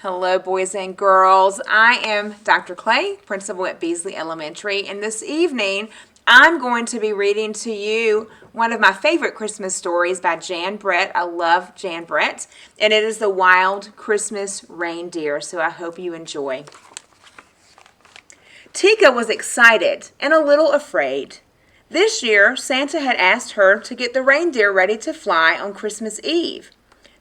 Hello, boys and girls. I am Dr. Clay, principal at Beasley Elementary, and this evening I'm going to be reading to you one of my favorite Christmas stories by Jan Brett. I love Jan Brett, and it is The Wild Christmas Reindeer, so I hope you enjoy. Tika was excited and a little afraid. This year, Santa had asked her to get the reindeer ready to fly on Christmas Eve.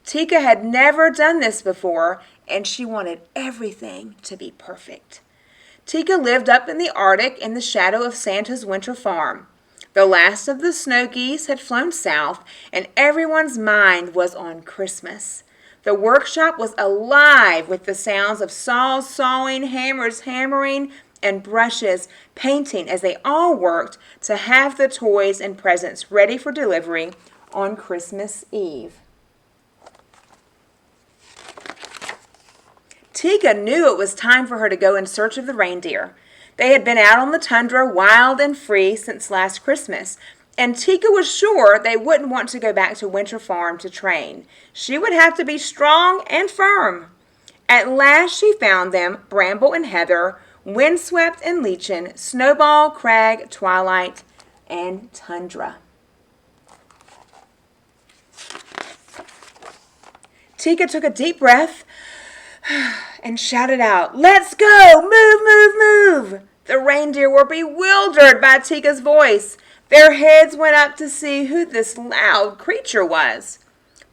Tika had never done this before, and she wanted everything to be perfect. Tika lived up in the Arctic in the shadow of Santa's winter farm. The last of the snow geese had flown south, and everyone's mind was on Christmas. The workshop was alive with the sounds of saws sawing, hammers hammering, and brushes painting as they all worked to have the toys and presents ready for delivery on Christmas Eve. Tika knew it was time for her to go in search of the reindeer. They had been out on the tundra wild and free since last Christmas, and Tika was sure they wouldn't want to go back to Winter Farm to train. She would have to be strong and firm. At last she found them, Bramble and Heather, Windswept and Lichen, Snowball, Crag, Twilight, and Tundra. Tika took a deep breath and shouted out, "Let's go! Move, move, move!" The reindeer were bewildered by Tika's voice. Their heads went up to see who this loud creature was.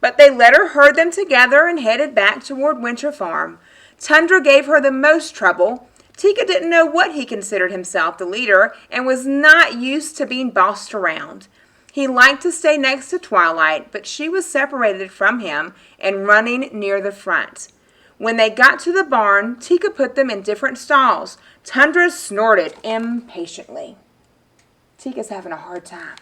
But they let her herd them together and headed back toward Winter Farm. Tundra gave her the most trouble. Tika didn't know what he considered himself the leader and was not used to being bossed around. He liked to stay next to Twilight, but she was separated from him and running near the front. When they got to the barn, Tika put them in different stalls. Tundra snorted impatiently. Tika's having a hard time.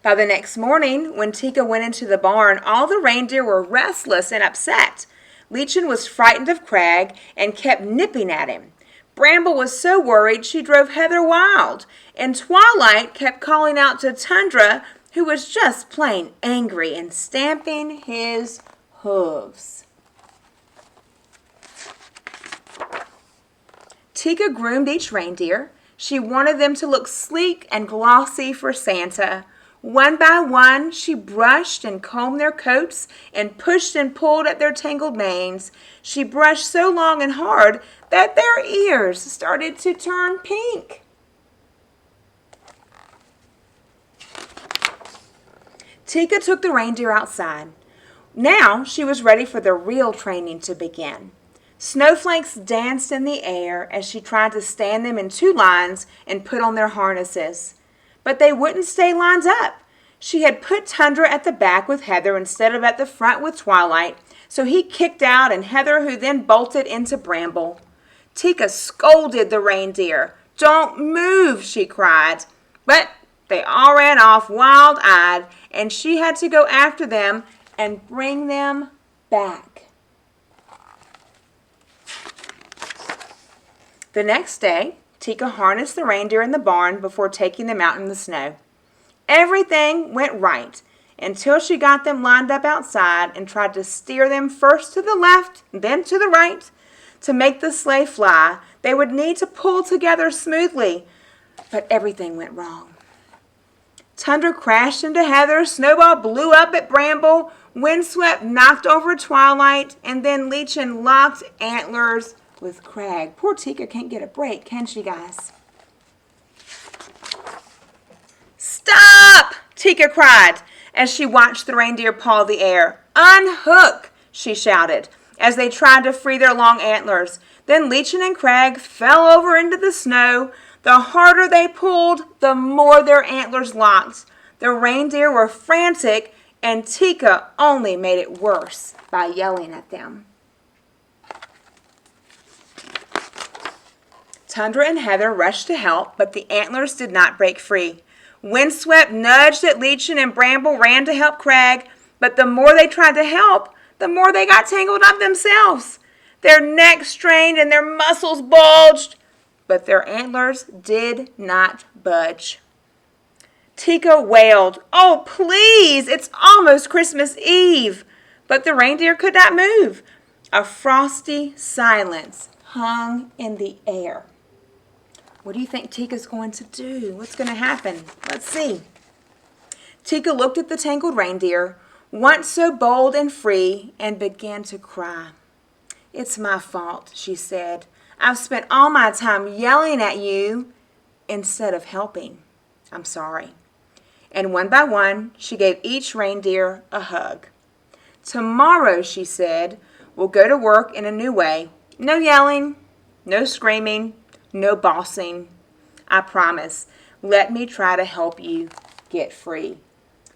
By the next morning, when Tika went into the barn, all the reindeer were restless and upset. Lichen was frightened of Crag and kept nipping at him. Bramble was so worried she drove Heather wild, and Twilight kept calling out to Tundra, who was just plain angry and stamping his hooves. Tika groomed each reindeer. She wanted them to look sleek and glossy for Santa. One by one, she brushed and combed their coats and pushed and pulled at their tangled manes. She brushed so long and hard that their ears started to turn pink. Tika took the reindeer outside. Now she was ready for the real training to begin. Snowflakes danced in the air as she tried to stand them in two lines and put on their harnesses. But they wouldn't stay lined up. She had put Tundra at the back with Heather instead of at the front with Twilight, so he kicked out and Heather, who then bolted into Bramble. Tika scolded the reindeer. "Don't move," she cried. But they all ran off wild-eyed, and she had to go after them and bring them back. The next day, Tika harnessed the reindeer in the barn before taking them out in the snow. Everything went right until she got them lined up outside and tried to steer them first to the left, then to the right. To make the sleigh fly, they would need to pull together smoothly, but everything went wrong. Tundra crashed into Heather, Snowball blew up at Bramble, Windswept knocked over Twilight, and then Lichen locked antlers with Crag. Poor Tika can't get a break, can she, guys? "Stop!" Tika cried as she watched the reindeer paw the air. "Unhook!" she shouted as they tried to free their long antlers. Then Lichen and Crag fell over into the snow. The harder they pulled, the more their antlers locked. The reindeer were frantic, and Tika only made it worse by yelling at them. Tundra and Heather rushed to help, but the antlers did not break free. Windswept nudged at Lichen, and Bramble ran to help Crag, but the more they tried to help, the more they got tangled up themselves. Their necks strained and their muscles bulged, but their antlers did not budge. Tika wailed, "Oh, please, it's almost Christmas Eve." But the reindeer could not move. A frosty silence hung in the air. What do you think Tika's going to do? What's going to happen? Let's see. Tika looked at the tangled reindeer, once so bold and free, and began to cry. "It's my fault," she said. "I've spent all my time yelling at you instead of helping. I'm sorry." And one by one, she gave each reindeer a hug. "Tomorrow," she said, "we'll go to work in a new way. No yelling, no screaming, no bossing. I promise. Let me try to help you get free."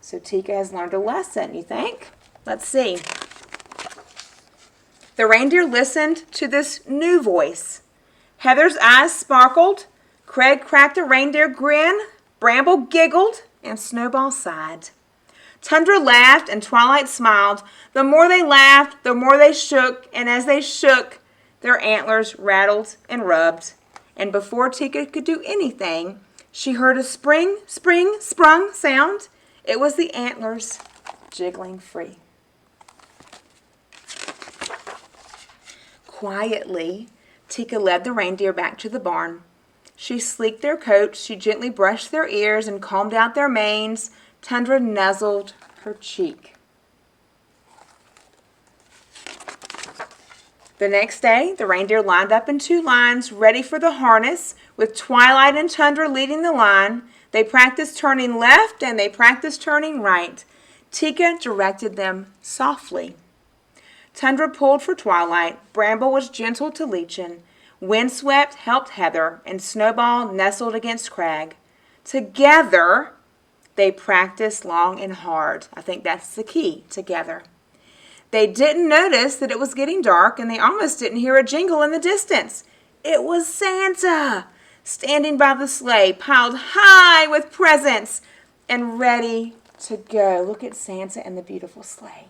So Tika has learned a lesson, you think? Let's see. The reindeer listened to this new voice. Heather's eyes sparkled. Craig cracked a reindeer grin. Bramble giggled, and Snowball sighed. Tundra laughed, and Twilight smiled. The more they laughed, the more they shook, and as they shook, their antlers rattled and rubbed. And before Tika could do anything, she heard a spring, sprung sound. It was the antlers jiggling free. Quietly, Tika led the reindeer back to the barn. She sleeked their coats, she gently brushed their ears and combed out their manes. Tundra nuzzled her cheek. The next day, the reindeer lined up in 2 lines, ready for the harness, with Twilight and Tundra leading the line. They practiced turning left and they practiced turning right. Tika directed them softly. Tundra pulled for Twilight, Bramble was gentle to Leechin, Windswept helped Heather, and Snowball nestled against Crag. Together, they practiced long and hard. I think that's the key, together. They didn't notice that it was getting dark, and they almost didn't hear a jingle in the distance. It was Santa, standing by the sleigh, piled high with presents, and ready to go. Look at Santa and the beautiful sleigh.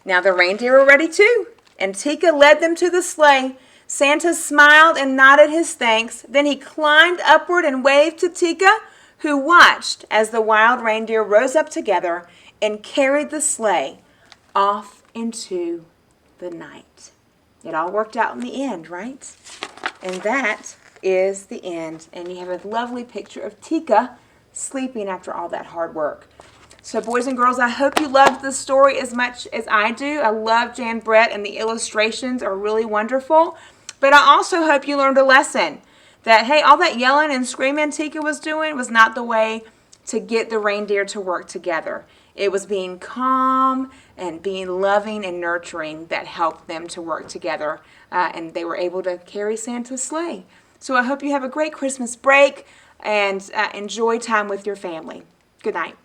Now the reindeer were ready too, and Tika led them to the sleigh. Santa smiled and nodded his thanks. Then he climbed upward and waved to Tika, who watched as the wild reindeer rose up together and carried the sleigh off into the night. It all worked out in the end, right? And that is the end. And you have a lovely picture of Tika sleeping after all that hard work. So boys and girls, I hope you loved the story as much as I do. I love Jan Brett, and the illustrations are really wonderful. But I also hope you learned a lesson that, hey, all that yelling and screaming Tika was doing was not the way to get the reindeer to work together. It was being calm and being loving and nurturing that helped them to work together, and they were able to carry Santa's sleigh. So I hope you have a great Christmas break and enjoy time with your family. Good night.